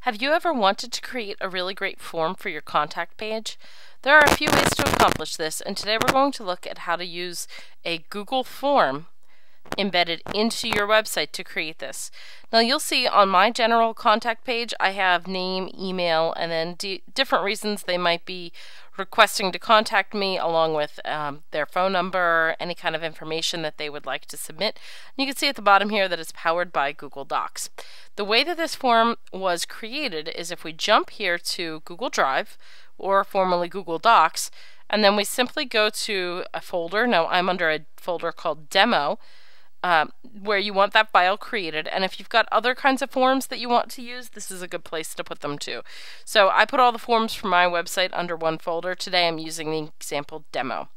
Have you ever wanted to create a really great form for your contact page? There are a few ways to accomplish this, and today we're going to look at how to use a Google form embedded into your website to create this. Now you'll see on my general contact page I have name, email, and then different reasons they might be requesting to contact me, along with their phone number, any kind of information that they would like to submit. And you can see at the bottom here that it's powered by Google Docs. The way that this form was created is if we jump here to Google Drive, or formerly Google Docs, and then we simply go to a folder. Now I'm under a folder called Demo, where you want that file created, and if you've got other kinds of forms that you want to use, this is a good place to put them too. So I put all the forms from my website under one folder. Today I'm using the example Demo.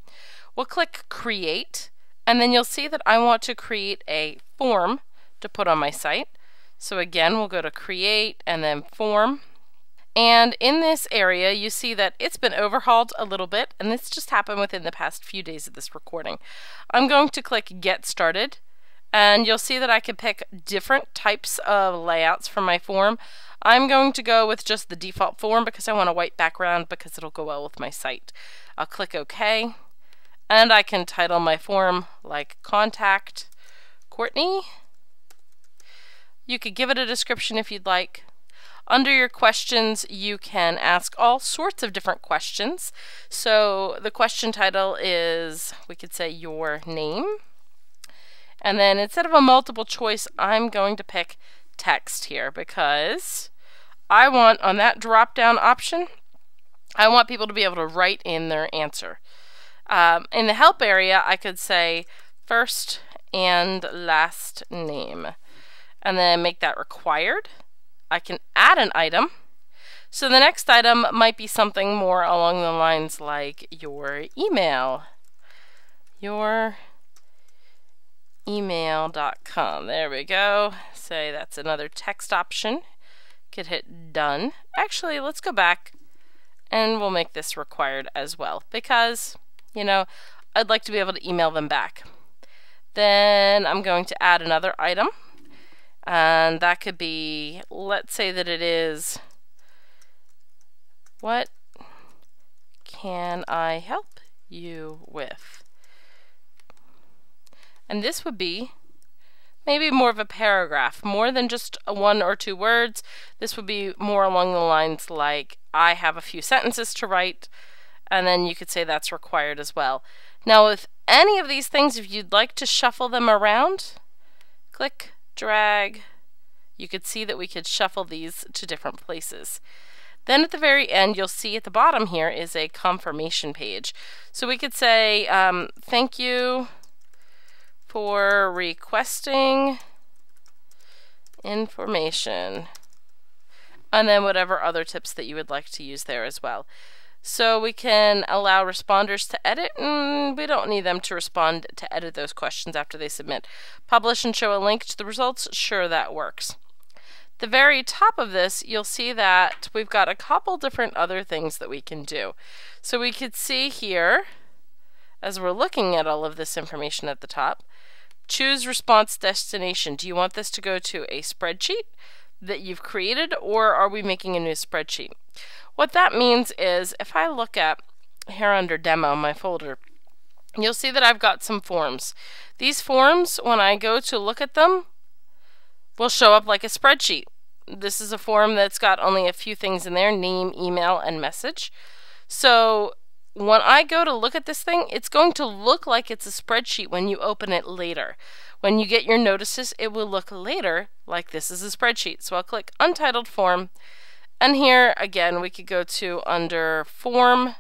We'll click Create, and then you'll see that I want to create a form to put on my site. So again, we'll go to Create and then Form. And in this area, you see that it's been overhauled a little bit, and this just happened within the past few days of this recording. I'm going to click Get Started, and you'll see that I can pick different types of layouts for my form. I'm going to go with just the default form because I want a white background because it'll go well with my site. I'll click OK, and I can title my form like Contact Courtney. You could give it a description if you'd like. Under your questions, you can ask all sorts of different questions. So the question title is, we could say, your name. And then instead of a multiple choice, I'm going to pick text here because I want, on that drop-down option, I want people to be able to write in their answer. In the help area, I could say first and last name, and then make that required. I can add an item. So the next item might be something more along the lines like your email. Your email.com. There we go. Say that's another text option. Could hit done. Actually, let's go back and we'll make this required as well because, you know, I'd like to be able to email them back. Then I'm going to add another item. And that could be, let's say that it is, what can I help you with? And this would be maybe more of a paragraph, more than just one or two words. This would be more along the lines like, I have a few sentences to write, and then you could say that's required as well. Now with any of these things, if you'd like to shuffle them around, click drag. You could see that we could shuffle these to different places. Then at the very end, you'll see at the bottom here is a confirmation page. So we could say, thank you for requesting information, and then whatever other tips that you would like to use there as well. So we can allow responders to edit, and we don't need them to respond to edit those questions after they submit. Publish and show a link to the results, sure, that works. The very top of this, you'll see that we've got a couple different other things that we can do. So we could see here, as we're looking at all of this information at the top, choose response destination. Do you want this to go to a spreadsheet that you've created, or are we making a new spreadsheet? What that means is, if I look at here under Demo, my folder, you'll see that I've got some forms. These forms, when I go to look at them, will show up like a spreadsheet. This is a form that's got only a few things in there, name, email, and message. So when I go to look at this thing, it's going to look like it's a spreadsheet when you open it later. When you get your notices, it will look later like this is a spreadsheet. So I'll click Untitled Form. And here, again, we could go to under Form,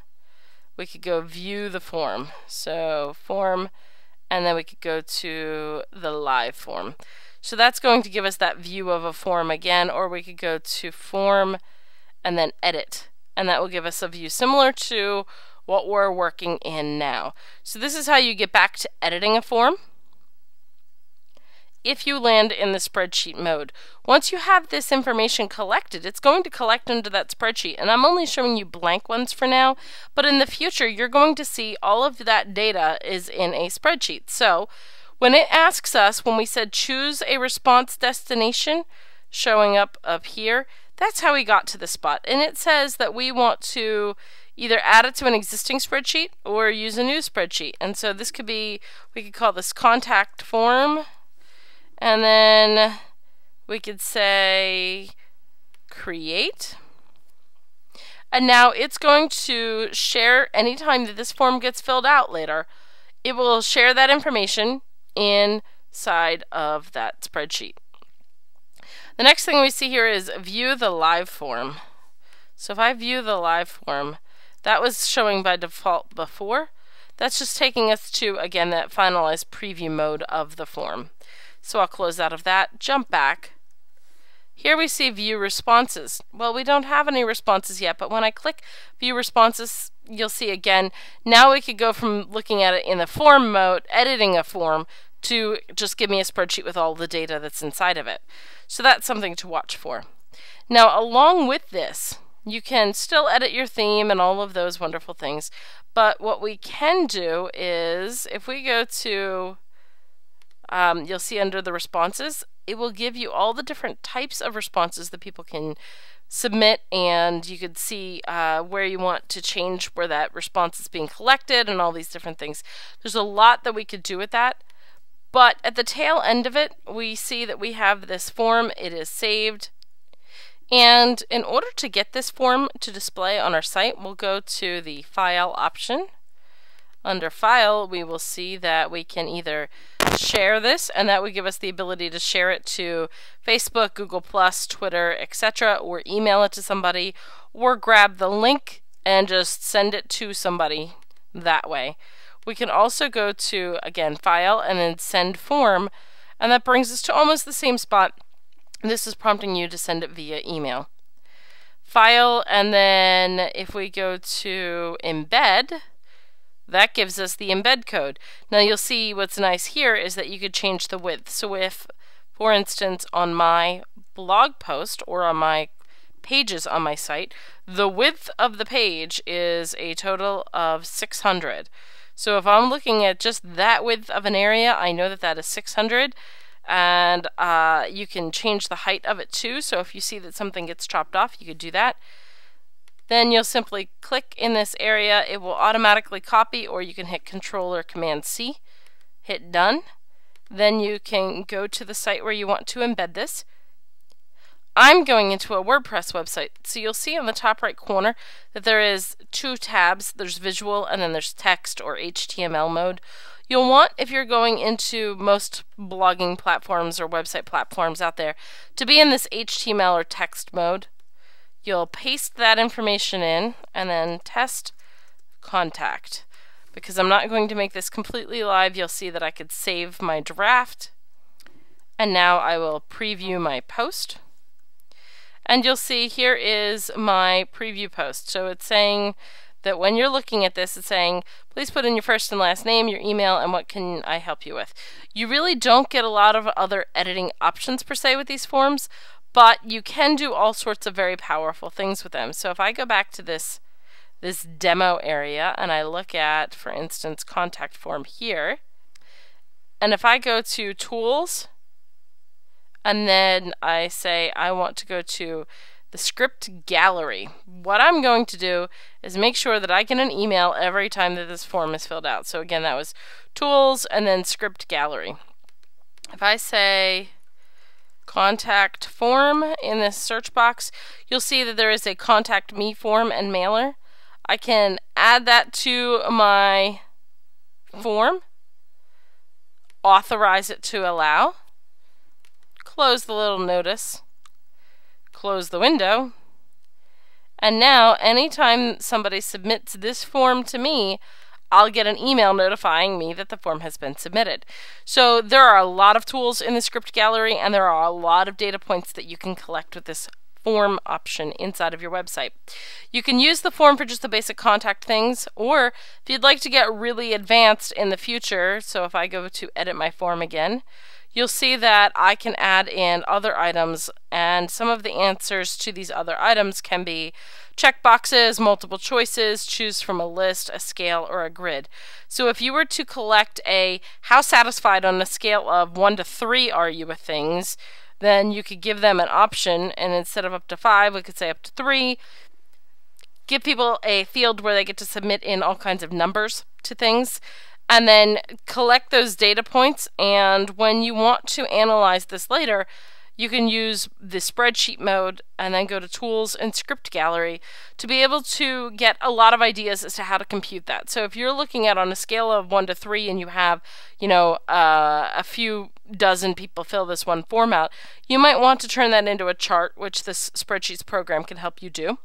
we could go View the Form. So Form, and then we could go to the Live Form. So that's going to give us that view of a form again, or we could go to Form and then Edit. And that will give us a view similar to what we're working in now. So this is how you get back to editing a form if you land in the spreadsheet mode. Once you have this information collected, it's going to collect into that spreadsheet, and I'm only showing you blank ones for now, but in the future you're going to see all of that data is in a spreadsheet. So when it asks us, when we said choose a response destination, showing up here, that's how we got to this spot. And it says that we want to either add it to an existing spreadsheet or use a new spreadsheet. And so this could be, we could call this contact form, and then we could say create. And now it's going to share anytime that this form gets filled out later. It will share that information inside of that spreadsheet. The next thing we see here is view the live form. So if I view the live form, that was showing by default before. That's just taking us to, again, that finalized preview mode of the form. So I'll close out of that, jump back. Here we see view responses. Well, we don't have any responses yet, but when I click view responses, you'll see again, now we could go from looking at it in the form mode, editing a form, to just give me a spreadsheet with all the data that's inside of it. So that's something to watch for. Now, along with this, you can still edit your theme and all of those wonderful things, but what we can do is, if we go to, you'll see under the responses, it will give you all the different types of responses that people can submit, and you could see where you want to change where that response is being collected and all these different things. There's a lot that we could do with that, but at the tail end of it, we see that we have this form. It is saved, and in order to get this form to display on our site, we'll go to the File option. Under File, we will see that we can either share this, and that would give us the ability to share it to Facebook, Google+, Twitter, etc., or email it to somebody, or grab the link and just send it to somebody that way. We can also go to, again, File and then Send Form, and that brings us to almost the same spot. This is prompting you to send it via email. File, and then if we go to Embed, that gives us the embed code. Now you'll see what's nice here is that you could change the width. So if, for instance, on my blog post or on my pages on my site, the width of the page is a total of 600. So if I'm looking at just that width of an area, I know that that is 600, and you can change the height of it too. So if you see that something gets chopped off, you could do that. Then you'll simply click in this area. It will automatically copy, or you can hit Control or Command C, hit Done. Then you can go to the site where you want to embed this. I'm going into a WordPress website, so you'll see in the top right corner that there is two tabs. There's visual and then there's text or HTML mode. You'll want, if you're going into most blogging platforms or website platforms out there, to be in this HTML or text mode. You'll paste that information in and then test contact. Because I'm not going to make this completely live, you'll see that I could save my draft. And now I will preview my post. And you'll see here is my preview post. So it's saying that when you're looking at this, it's saying, please put in your first and last name, your email, and what can I help you with. You really don't get a lot of other editing options per se with these forms, but you can do all sorts of very powerful things with them. So if I go back to this demo area and I look at, for instance, contact form here, and if I go to Tools, and then I say I want to go to the script gallery, what I'm going to do is make sure that I get an email every time that this form is filled out. So again, that was Tools and then script gallery. If I say contact form in this search box, you'll see that there is a contact me form and mailer. I can add that to my form, authorize it to allow, close the little notice, close the window, and now anytime somebody submits this form to me, I'll get an email notifying me that the form has been submitted. So there are a lot of tools in the script gallery, and there are a lot of data points that you can collect with this form option inside of your website. You can use the form for just the basic contact things, or if you'd like to get really advanced in the future, so if I go to edit my form again, you'll see that I can add in other items, and some of the answers to these other items can be checkboxes, multiple choices, choose from a list, a scale, or a grid. So if you were to collect a how satisfied on a scale of 1 to 3 are you with things, then you could give them an option, and instead of up to 5, we could say up to 3. Give people a field where they get to submit in all kinds of numbers to things, and then collect those data points. And when you want to analyze this later, you can use the Spreadsheet Mode and then go to Tools and Script Gallery to be able to get a lot of ideas as to how to compute that. So if you're looking at on a scale of 1 to 3 and you have, a few dozen people fill this one form out, you might want to turn that into a chart, which this Spreadsheets program can help you do.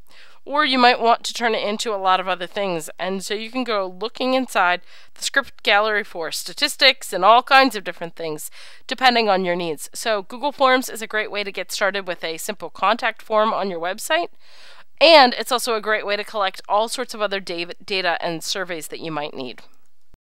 Or you might want to turn it into a lot of other things. And so you can go looking inside the script gallery for statistics and all kinds of different things, depending on your needs. So Google Forms is a great way to get started with a simple contact form on your website. And it's also a great way to collect all sorts of other data and surveys that you might need.